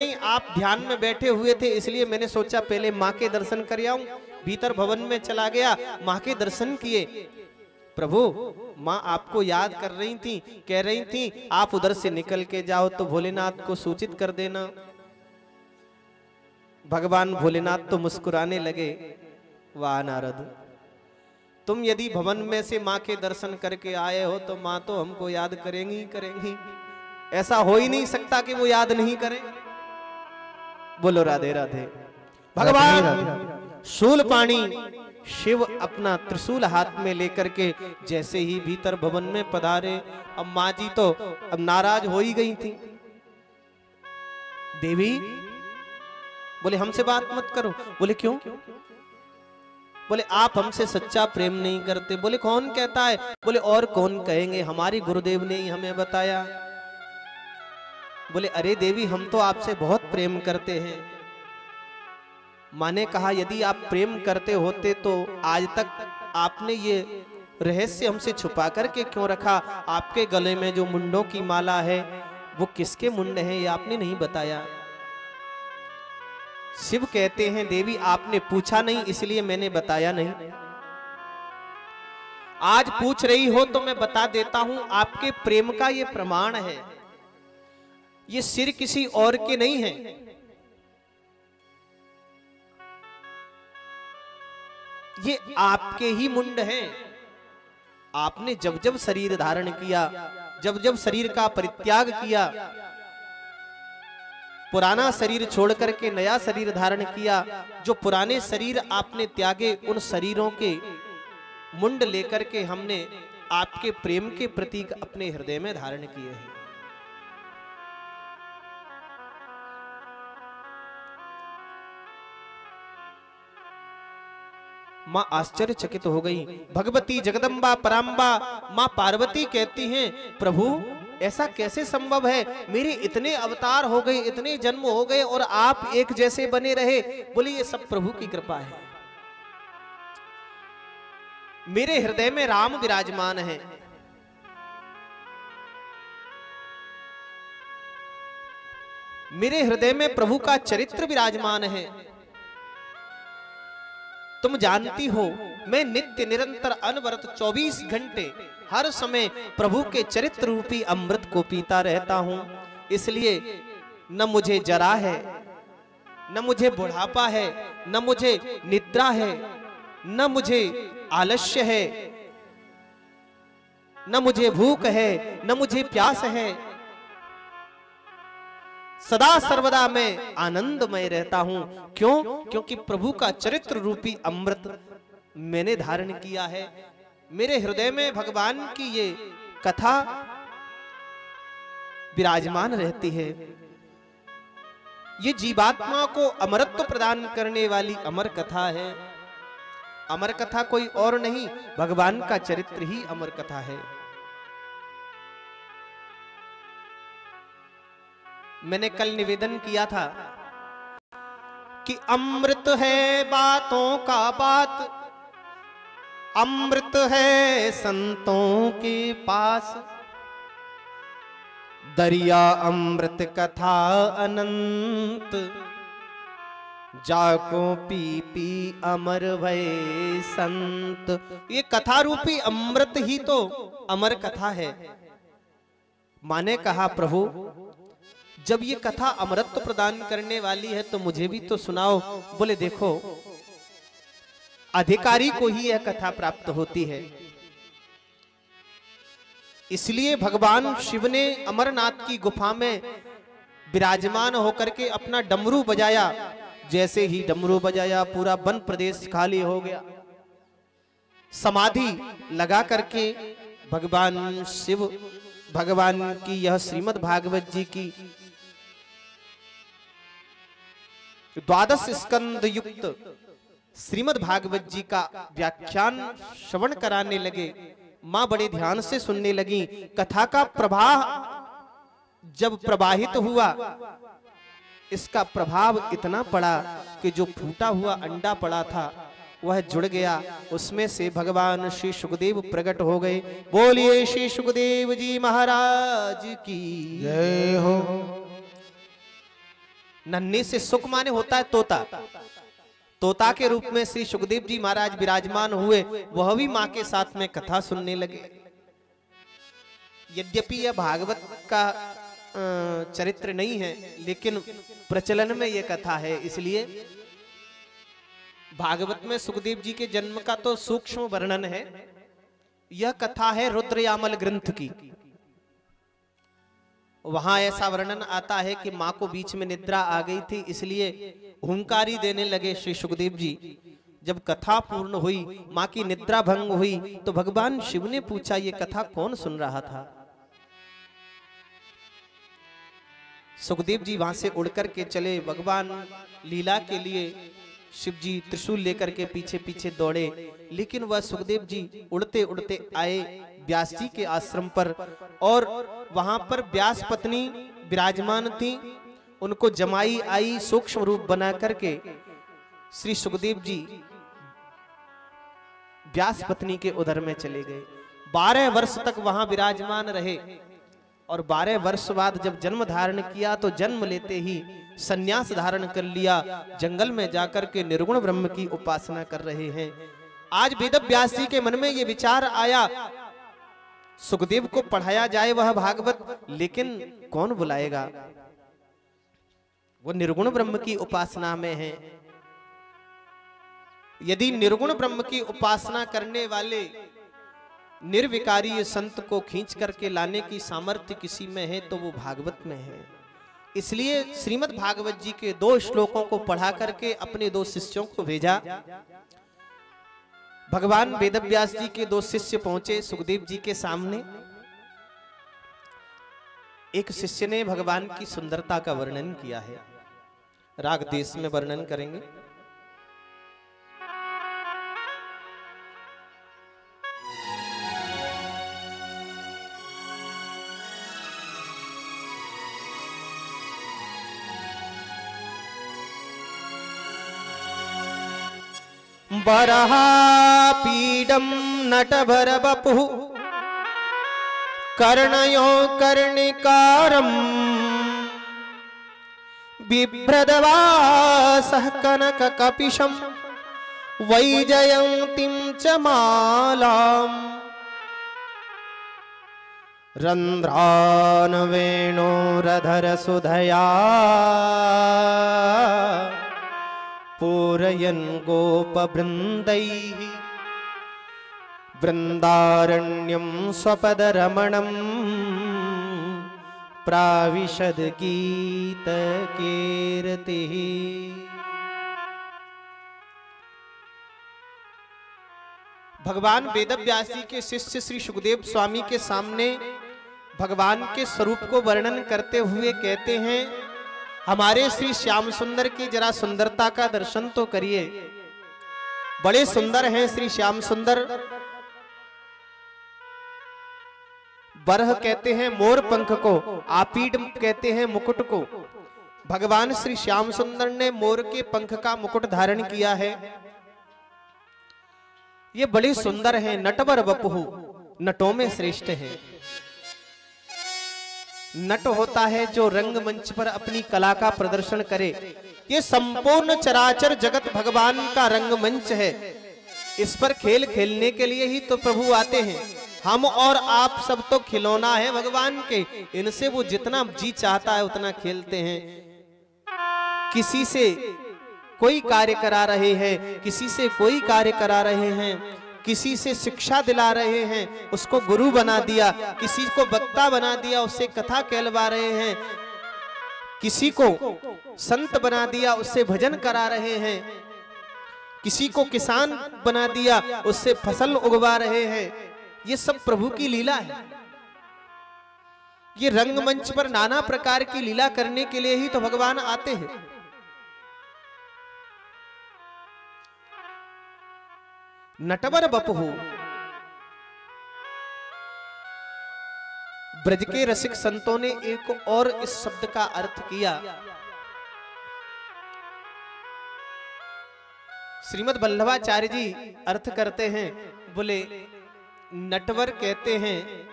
नहीं, आप ध्यान में बैठे हुए थे इसलिए मैंने सोचा पहले माँ के दर्शन कर आऊं। भीतर भवन में चला गया, माँ के दर्शन किए। प्रभु, माँ आपको याद कर रही थी, कह रही थी आप उधर से निकल के जाओ तो भोलेनाथ को सूचित कर देना। भगवान भोलेनाथ तो मुस्कुराने लगे, वाह नारद, तुम यदि भवन में से माँ के दर्शन करके आए हो तो माँ तो हमको याद करेंगी ही करेंगी, ऐसा हो ही नहीं सकता कि वो याद नहीं करें। बोलो राधे राधे। भगवान शूलपाणी शिव अपना त्रिशूल हाथ में लेकर के जैसे ही भीतर भवन में पधारे, अब माँ जी तो अब नाराज हो ही गई थी। देवी बोले हमसे बात मत करो। बोले क्यों? बोले आप हमसे सच्चा प्रेम नहीं करते। बोले कौन कहता है? बोले और कौन कहेंगे, हमारी गुरुदेव ने ही हमें बताया। बोले अरे देवी, हम तो आपसे बहुत प्रेम करते हैं। माँ ने कहा यदि आप प्रेम करते होते तो आज तक आपने ये रहस्य हमसे छुपा करके क्यों रखा? आपके गले में जो मुंडों की माला है वो किसके मुंड है ये आपने नहीं बताया। शिव कहते हैं देवी आपने पूछा नहीं इसलिए मैंने बताया नहीं। आज पूछ रही हो तो मैं बता देता हूं, आपके प्रेम का ये प्रमाण है। ये सिर किसी और के नहीं है, ये आपके ही मुंड हैं। आपने जब जब शरीर धारण किया, जब जब शरीर का परित्याग किया, पुराना शरीर छोड़ करके नया शरीर धारण किया, जो पुराने शरीर आपने त्यागे उन शरीरों के मुंड लेकर के हमने आपके प्रेम के प्रतीक अपने हृदय में धारण किए हैं। मां आश्चर्यचकित हो गई। भगवती जगदम्बा पराम्बा मां पार्वती कहती हैं प्रभु ऐसा कैसे संभव है? मेरे इतने अवतार हो गए, इतने जन्म हो गए और आप एक जैसे बने रहे। बोली ये सब प्रभु की कृपा है। मेरे हृदय में राम विराजमान है। मेरे हृदय में प्रभु का चरित्र विराजमान है। तुम जानती हो मैं नित्य निरंतर अनवरत 24 घंटे हर समय प्रभु के चरित्र रूपी अमृत को पीता रहता हूं। इसलिए न मुझे जरा है, न मुझे बुढ़ापा है, न मुझे निद्रा है, न मुझे आलस्य है, न मुझे भूख है, न मुझे प्यास है। सदा सर्वदा मैं आनंदमय रहता हूं। क्यों? क्योंकि प्रभु का चरित्र रूपी अमृत मैंने धारण किया है। मेरे हृदय में भगवान की ये कथा विराजमान रहती है। ये जीवात्मा को अमरत्व प्रदान करने वाली अमर कथा है। अमर कथा कोई और नहीं, भगवान का चरित्र ही अमर कथा है। मैंने कल निवेदन किया था कि अमृत है बातों का बात, अमृत है संतों के पास, दरिया अमृत कथा अनंत, जाको पी पी अमर भय संत। ये कथा रूपी अमृत ही तो अमर कथा है। मां ने कहा प्रभु जब ये कथा अमरत्व प्रदान करने वाली है तो मुझे भी तो सुनाओ। बोले देखो अधिकारी को ही यह कथा प्राप्त होती है। इसलिए भगवान शिव ने अमरनाथ की गुफा में विराजमान होकर के अपना डमरू बजाया। जैसे ही डमरू बजाया पूरा वन प्रदेश खाली हो गया। समाधि लगा करके भगवान शिव भगवान की यह श्रीमद् भागवत जी की 12 स्कंद युक्त श्रीमद् भागवत जी का व्याख्यान श्रवण कराने लगे। मां बड़े ध्यान से सुनने लगी। कथा का प्रवाह जब प्रवाहित हुआ, इसका प्रभाव इतना पड़ा कि जो फूटा हुआ अंडा पड़ा था वह जुड़ गया। उसमें से भगवान श्री सुखदेव प्रकट हो गए। बोलिए श्री सुखदेव जी महाराज की जय हो। नन्हे से सुख माने होता है तोता। तोता के रूप में श्री सुखदेव जी महाराज विराजमान हुए, वह भी मां के साथ में कथा सुनने लगे। यद्यपि यह भागवत का चरित्र नहीं है, लेकिन प्रचलन में यह कथा है, इसलिए भागवत में सुखदेव जी के जन्म का तो सूक्ष्म वर्णन है। यह कथा है रुद्रयामल ग्रंथ की। वहां ऐसा वर्णन आता है कि मां को बीच में निद्रा आ गई थी, इसलिए हुंकारी देने लगे श्री सुखदेव जी। जब कथा पूर्ण हुई, मां की निद्रा भंग हुई, तो भगवान शिव ने पूछा, ये कथा कौन सुन रहा था? सुखदेव जी वहां से उड़ करके चले। भगवान लीला के लिए शिव जी त्रिशूल लेकर के पीछे पीछे दौड़े, लेकिन वह सुखदेव जी उड़ते उड़ते आए व्यास जी के आश्रम पर, और वहां पर व्यास पत्नी विराजमान थी। उनको जमाई आई सूक्ष्म रूप बना करके श्री सुखदेव जी व्यास पत्नी के उदर में चले गए। 12 वर्ष तक वहां विराजमान रहे, और 12 वर्ष बाद जब जन्म धारण किया तो जन्म लेते ही सन्यास धारण कर लिया। जंगल में जाकर के निर्गुण ब्रह्म की उपासना कर रहे हैं। आज वेद व्यास जी के मन में ये विचार आया, सुखदेव को पढ़ाया जाए वह भागवत, लेकिन कौन बुलाएगा? वो निर्गुण ब्रह्म की उपासना में है। यदि निर्गुण ब्रह्म की उपासना करने वाले निर्विकारी संत को खींच करके लाने की सामर्थ्य किसी में है, तो वो भागवत में है। इसलिए श्रीमद् भागवत जी के 2 श्लोकों को पढ़ा करके अपने 2 शिष्यों को भेजा। भगवान वेदव्यास जी के 2 शिष्य पहुंचे सुखदेव जी के सामने। एक शिष्य ने भगवान की सुंदरता का वर्णन किया है, राग देश में वर्णन करेंगे। बरहापीडं नटभर बपुः कर्णयो कर्णिकारम् बिभ्रदवासः कनककपिशं वैजयन्तीं च मालाम् रन्ध्रान् वेणोरधरसुधया पूरयन् गोपवृन्दैः वृन्दारण्यं स्वपदरमणं प्राविशद गीतकीर्तिः। भगवान वेदव्यास जी के शिष्य श्री सुखदेव स्वामी के सामने भगवान के स्वरूप को वर्णन करते हुए कहते हैं, हमारे श्री श्याम सुंदर की जरा सुंदरता का दर्शन तो करिए। बड़े सुंदर हैं श्री श्याम सुंदर। बरह कहते हैं मोर पंख को, आपीड कहते हैं मुकुट को। भगवान श्री श्याम सुंदर ने मोर के पंख का मुकुट धारण किया है। ये बड़े सुंदर हैं। नटवर बपुहु, नटों में श्रेष्ठ है। नट होता है जो रंगमंच पर अपनी कला का प्रदर्शन करे। ये संपूर्ण चराचर जगत भगवान का रंगमंच है। इस पर खेल खेलने के लिए ही तो प्रभु आते हैं। हम और आप सब तो खिलौना है भगवान के। इनसे वो जितना जी चाहता है उतना खेलते हैं। किसी से कोई कार्य करा रहे हैं, किसी से कोई कार्य करा रहे हैं, किसी से शिक्षा दिला रहे हैं, उसको गुरु बना दिया, किसी को वक्ता बना दिया, उससे कथा कहलवा रहे हैं, किसी को संत बना दिया, उससे भजन करा रहे हैं, किसी को किसान बना दिया, उससे फसल उगवा रहे हैं। ये सब प्रभु की लीला है। ये रंगमंच पर नाना प्रकार की लीला करने के लिए ही तो भगवान आते हैं। नटवर बपुहु, ब्रज के रसिक संतों ने एक और इस शब्द का अर्थ किया। श्रीमद् वल्लभाचार्य जी अर्थ करते हैं, बोले नटवर कहते हैं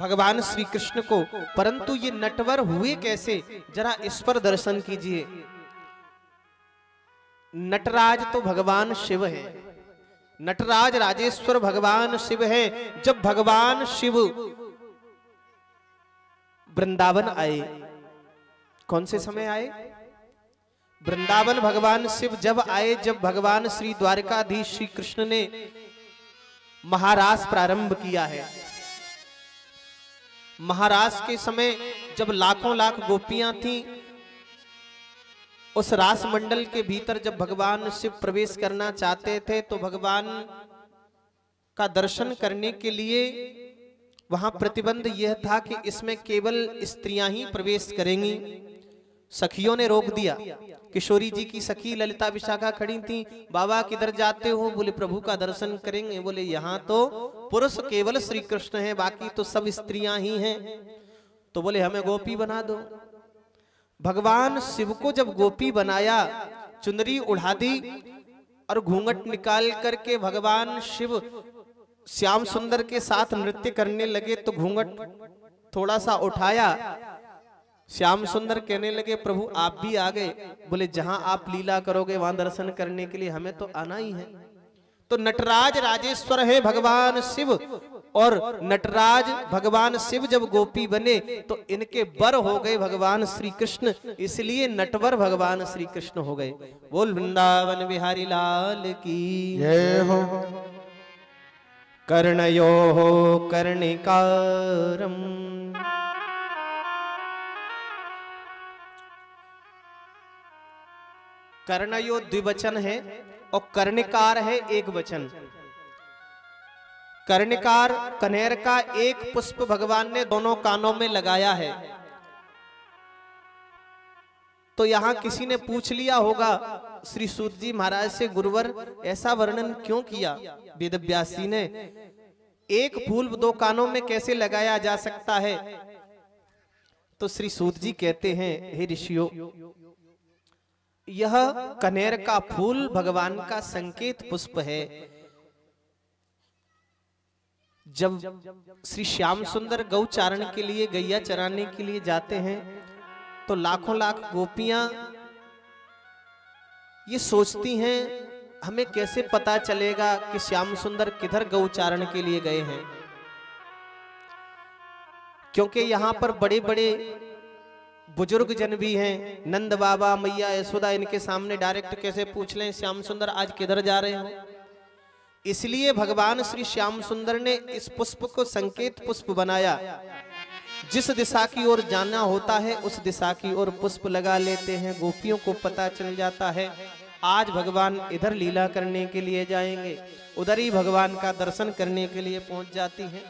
भगवान श्री कृष्ण को, परंतु ये नटवर हुए कैसे, जरा इस पर दर्शन कीजिए। नटराज तो भगवान शिव है, नटराज राजेश्वर भगवान शिव है। जब भगवान शिव वृंदावन आए, कौन से समय आए? वृंदावन भगवान शिव जब आए, जब भगवान श्री द्वारकाधीश श्री कृष्ण ने महारास प्रारंभ किया है। महारास के समय जब लाखों लाख गोपियां थीं, उस रास मंडल के भीतर जब भगवान शिव प्रवेश करना चाहते थे, तो भगवान का दर्शन करने के लिए वहां प्रतिबंध यह था कि इसमें केवल स्त्रियां ही प्रवेश करेंगी। सखियों ने रोक दिया। किशोरी जी की सखी ललिता विशाखा खड़ी थी। बाबा किधर जाते हो? बोले प्रभु का दर्शन करेंगे। बोले यहाँ तो पुरुष केवल श्री कृष्ण है, बाकी तो सब स्त्रियां ही हैं। तो बोले हमें गोपी बना दो। भगवान शिव को जब गोपी बनाया, चुनरी उड़ा दी और घूंघट निकाल करके भगवान शिव श्याम सुंदर के साथ नृत्य करने लगे, तो घूंघट थोड़ा सा उठाया। श्याम सुंदर कहने लगे प्रभु आप भी आ गए। बोले जहां आप लीला करोगे वहां दर्शन करने के लिए हमें तो आना ही है। तो नटराज राजेश्वर है भगवान शिव, और नटराज भगवान शिव जब गोपी बने तो इनके बर हो गए भगवान श्री कृष्ण, इसलिए नटवर भगवान श्री कृष्ण हो गए। बोल वृंदावन बिहारी लाल की जय हो। कर्णयो हो कर्णिकारम, कर्णयो द्विवचन है और कर्णिकार है एक वचन। कर्णिकार कनेर का एक पुष्प भगवान ने दोनों कानों में लगाया है। तो यहां किसी ने पूछ लिया होगा श्री सूत जी महाराज से, गुरुवर ऐसा वर्णन क्यों किया वेदव्यास जी ने? एक फूल दो कानों में कैसे लगाया जा सकता है? तो श्री सूत जी कहते हैं, हे ऋषियों, यह कनेर का फूल भगवान का संकेत पुष्प है। जब श्री श्याम सुंदर गौ चारण के लिए, गैया चराने के लिए जाते हैं, तो लाखों लाख गोपियां ये सोचती हैं हमें कैसे पता चलेगा कि श्याम सुंदर किधर गौ चारण के लिए गए हैं, क्योंकि यहां पर बड़े बड़े बुजुर्ग जन भी हैं। नंद बाबा, मैया यशोदा, इनके सामने डायरेक्ट कैसे पूछ लें श्याम सुंदर आज किधर जा रहे हो? इसलिए भगवान श्री श्याम सुंदर ने इस पुष्प को संकेत पुष्प बनाया। जिस दिशा की ओर जाना होता है उस दिशा की ओर पुष्प लगा लेते हैं। गोपियों को पता चल जाता है आज भगवान इधर लीला करने के लिए जाएंगे, उधर ही भगवान का दर्शन करने के लिए पहुंच जाती हैं।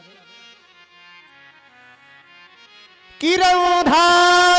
किरौधार